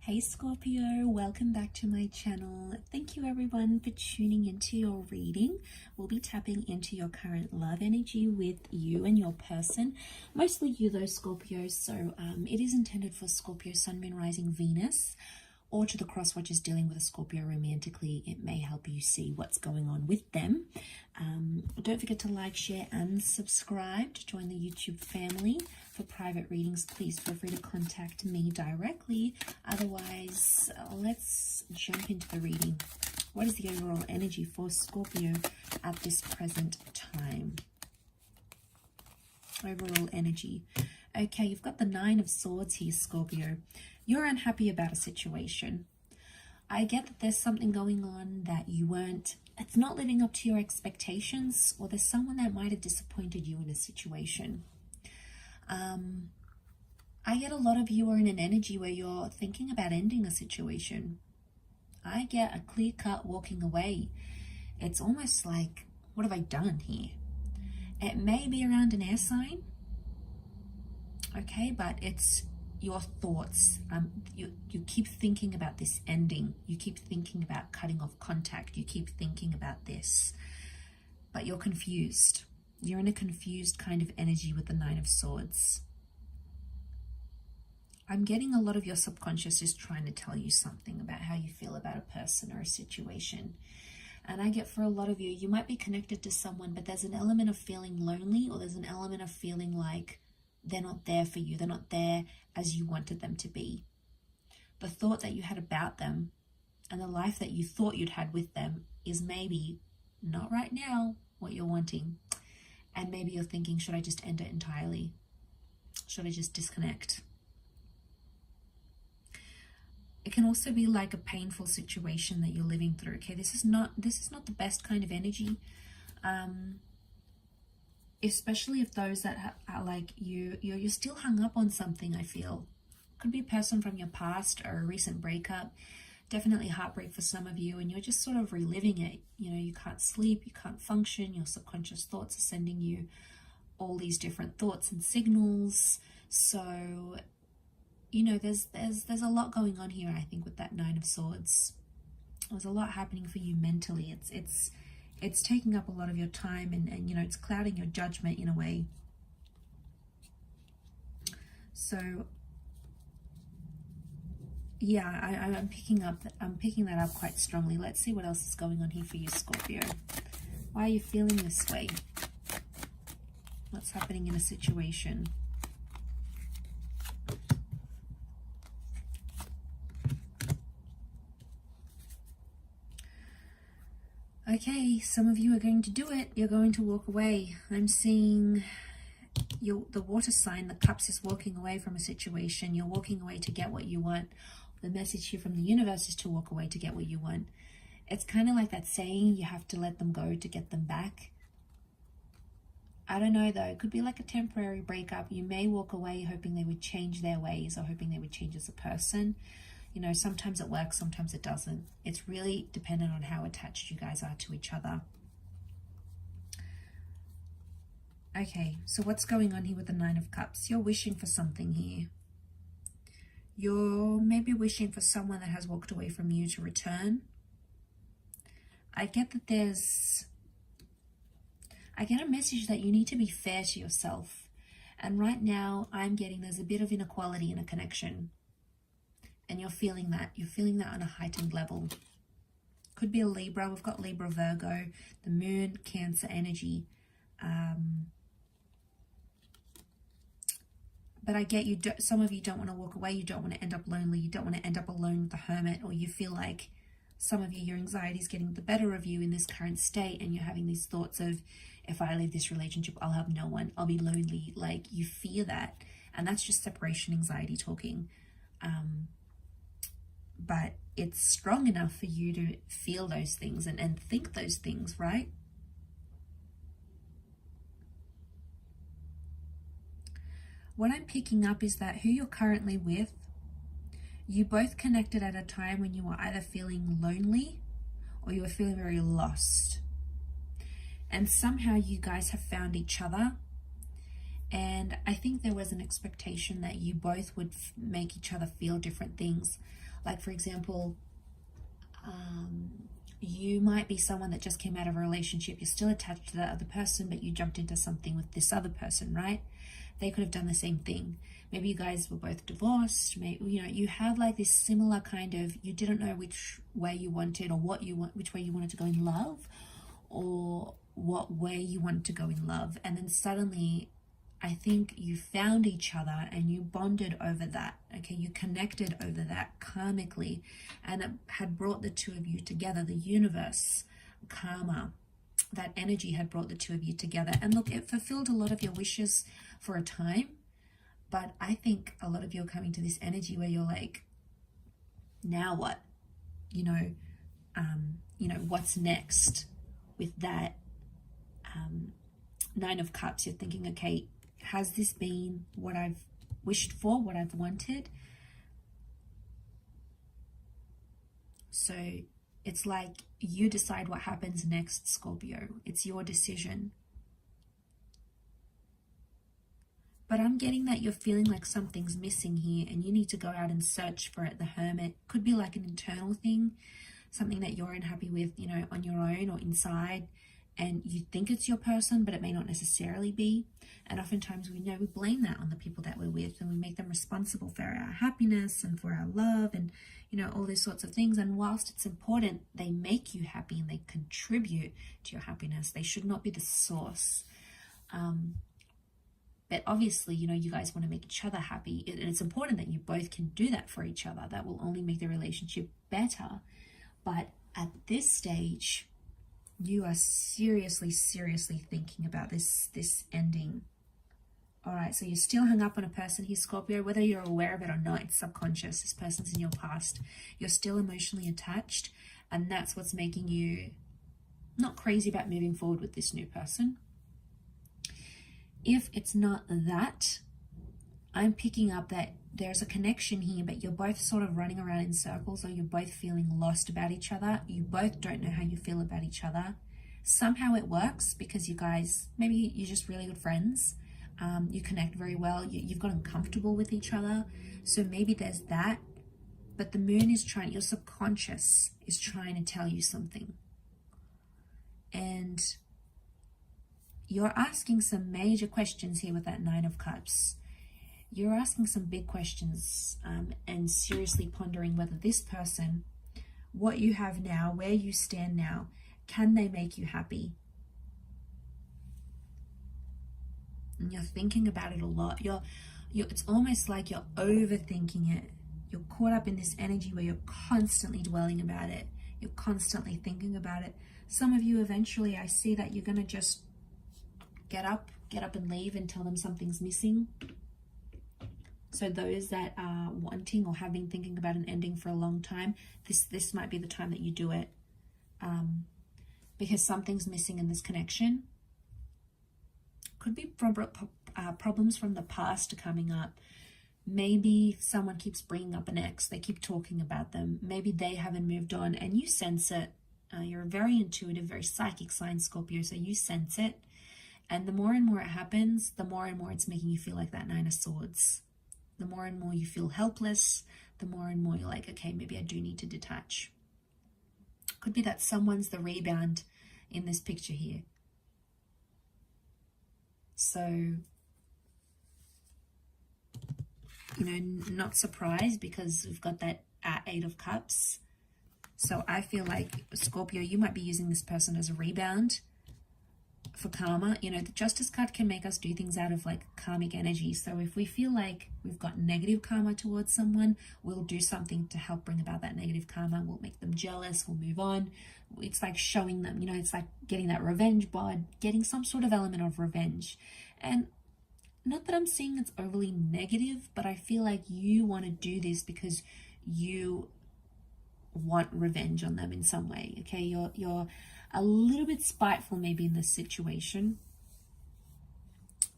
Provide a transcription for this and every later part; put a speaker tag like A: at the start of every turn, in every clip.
A: Hey Scorpio, welcome back to my channel. Thank you everyone for tuning into your reading. We'll be tapping into your current love energy with you and your person. Mostly you though, Scorpio, so it is intended for Scorpio, Sun, Moon, Rising, Venus, or to the cross watchers dealing with a Scorpio romantically. It may help you see what's going on with them. Don't forget to like, share, and subscribe to join the YouTube family. For private readings, please feel free to contact me directly. Otherwise, let's jump into the reading. What is the overall energy for Scorpio at this present time? Overall energy. Okay, you've got the Nine of Swords here, Scorpio. You're unhappy about a situation. I get that there's something going on that it's not living up to your expectations, or there's someone that might have disappointed you in a situation. I get a lot of you are in an energy where you're thinking about ending a situation. I get a clear-cut walking away. It's almost like, what have I done here? It may be around an air sign, okay, but it's your thoughts. You keep thinking about this ending. You keep thinking about cutting off contact. You keep thinking about this, but you're confused. You're in a confused kind of energy with the Nine of Swords. I'm getting a lot of your subconscious is trying to tell you something about how you feel about a person or a situation. And I get for a lot of you, you might be connected to someone, but there's an element of feeling lonely, or there's an element of feeling like they're not there for you. They're not there as you wanted them to be. The thought that you had about them and the life that you thought you'd had with them is maybe not right now what you're wanting. And maybe you're thinking, should I just end it entirely? Should I just disconnect? It can also be like a painful situation that you're living through. Okay, this is not the best kind of energy, especially if those that are like you're still hung up on something. I feel could be a person from your past or a recent breakup. Definitely heartbreak for some of you, and you're just sort of reliving it. You know, you can't sleep, you can't function, your subconscious thoughts are sending you all these different thoughts and signals. So, you know, there's a lot going on here, I think, with that Nine of Swords. There's a lot happening for you mentally. It's taking up a lot of your time, and you know, it's clouding your judgment in a way. So yeah, I'm picking that up quite strongly. Let's see what else is going on here for you, Scorpio. Why are you feeling this way? What's happening in a situation? Okay, some of you are going to do it. You're going to walk away. I'm seeing the water sign, the cups, is walking away from a situation. You're walking away to get what you want. The message here from the universe is to walk away to get what you want. It's kind of like that saying, you have to let them go to get them back. I don't know though, it could be like a temporary breakup. You may walk away hoping they would change their ways, or hoping they would change as a person. You know, sometimes it works, sometimes it doesn't. It's really dependent on how attached you guys are to each other. Okay, so what's going on here with the Nine of Cups? You're wishing for something here. You're maybe wishing for someone that has walked away from you to return. I get that I get a message that you need to be fair to yourself. And right now I'm getting there's a bit of inequality in a connection. And you're feeling that. You're feeling that on a heightened level. Could be a Libra. We've got Libra, Virgo, the Moon, Cancer energy. But I get you. Some of you don't want to walk away. You don't want to end up lonely. You don't want to end up alone with the Hermit. Or you feel like some of you, your anxiety is getting the better of you in this current state. And you're having these thoughts of, if I leave this relationship, I'll have no one. I'll be lonely. Like, you fear that. And that's just separation anxiety talking. But it's strong enough for you to feel those things and think those things, right? What I'm picking up is that who you're currently with, you both connected at a time when you were either feeling lonely or you were feeling very lost. And somehow you guys have found each other. And I think there was an expectation that you both would make each other feel different things. Like, for example, you might be someone that just came out of a relationship. You're still attached to that other person, but you jumped into something with this other person, right? They could have done the same thing. Maybe you guys were both divorced. Maybe, you know, you had like this similar kind of, you didn't know which way you wanted, or which way you wanted to go in love, or what way you wanted to go in love. And then suddenly, I think you found each other and you bonded over that. Okay, you connected over that karmically, and it had brought the two of you together. The universe, karma, that energy had brought the two of you together. And look, it fulfilled a lot of your wishes for a time, but I think a lot of you are coming to this energy where you're like, now what? You know, what's next with that Nine of Cups? You're thinking, okay, has this been what I've wished for, what I've wanted? So it's like you decide what happens next, Scorpio. It's your decision. But I'm getting that you're feeling like something's missing here and you need to go out and search for it. The Hermit could be like an internal thing, something that you're unhappy with, you know, on your own or inside, and you think it's your person, but it may not necessarily be. And oftentimes we blame that on the people that we're with, and we make them responsible for our happiness and for our love and, you know, all these sorts of things. And whilst it's important, they make you happy and they contribute to your happiness. They should not be the source. But obviously, you know, you guys want to make each other happy, and it's important that you both can do that for each other. That will only make the relationship better. But at this stage, you are seriously thinking about this ending. All right, so you're still hung up on a person here, Scorpio, whether you're aware of it or not. It's subconscious. This person's in your past. You're still emotionally attached, and that's what's making you not crazy about moving forward with this new person. If it's not that, I'm picking up that there's a connection here, but you're both sort of running around in circles, or you're both feeling lost about each other. You both don't know how you feel about each other. Somehow it works because you guys, maybe you're just really good friends. You connect very well. You've gotten comfortable with each other. So maybe there's that. But the moon is trying, your subconscious is trying to tell you something. And you're asking some major questions here with that Nine of Cups. You're asking some big questions and seriously pondering whether this person, what you have now, where you stand now, can they make you happy? And you're thinking about it a lot. It's almost like you're overthinking it. You're caught up in this energy where you're constantly dwelling about it. You're constantly thinking about it. Some of you eventually, I see that you're going to just get up and leave and tell them something's missing. So those that are wanting or have been thinking about an ending for a long time, this might be the time that you do it, because something's missing in this connection. Could be problems from the past coming up. Maybe someone keeps bringing up an ex. They keep talking about them. Maybe they haven't moved on, and you sense it. You're a very intuitive, very psychic sign, Scorpio, so you sense it. And the more and more it happens, the more and more it's making you feel like that Nine of Swords. The more and more you feel helpless, the more and more you're like, okay, maybe I do need to detach. Could be that someone's the rebound in this picture here. So, you know, not surprised because we've got that Eight of Cups. So I feel like, Scorpio, you might be using this person as a rebound for karma. You know, the Justice card can make us do things out of like karmic energy. So if we feel like we've got negative karma towards someone, we'll do something to help bring about that negative karma. We'll make them jealous, we'll move on. It's like showing them, you know, it's like getting that revenge bod, getting some sort of element of revenge. And not that I'm saying it's overly negative, but I feel like you want to do this because you want revenge on them in some way. Okay, you're a little bit spiteful maybe in this situation,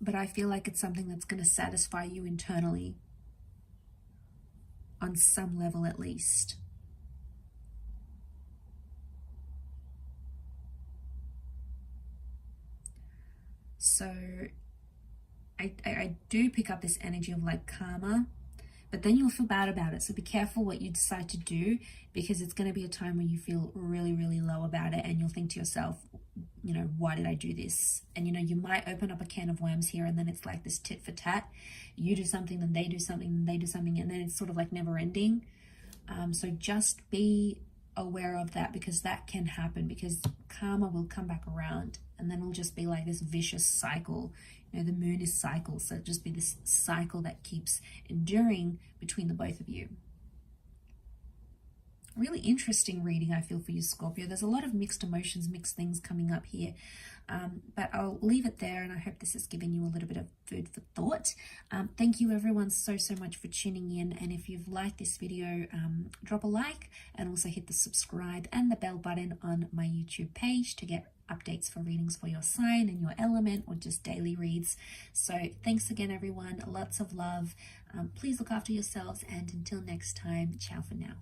A: but I feel like it's something that's going to satisfy you internally on some level at least. So I do pick up this energy of like karma, but then you'll feel bad about it. So be careful what you decide to do, because it's going to be a time where you feel really, really low about it, and you'll think to yourself, you know, why did I do this? And, you know, you might open up a can of worms here, and then it's like this tit for tat. You do something, then they do something, then they do something, and then it's sort of like never ending. So just be aware of that, because that can happen, because karma will come back around, and then it'll just be like this vicious cycle. You know, the moon is cycle, so it'll just be this cycle that keeps enduring between the both of you. Really interesting reading, I feel, for you, Scorpio. There's a lot of mixed emotions, mixed things coming up here. But I'll leave it there, and I hope this has given you a little bit of food for thought. Thank you, everyone, so much for tuning in. And if you've liked this video, drop a like, and also hit the subscribe and the bell button on my YouTube page to get updates for readings for your sign and your element, or just daily reads. So thanks again, everyone. Lots of love. Please look after yourselves, and until next time, ciao for now.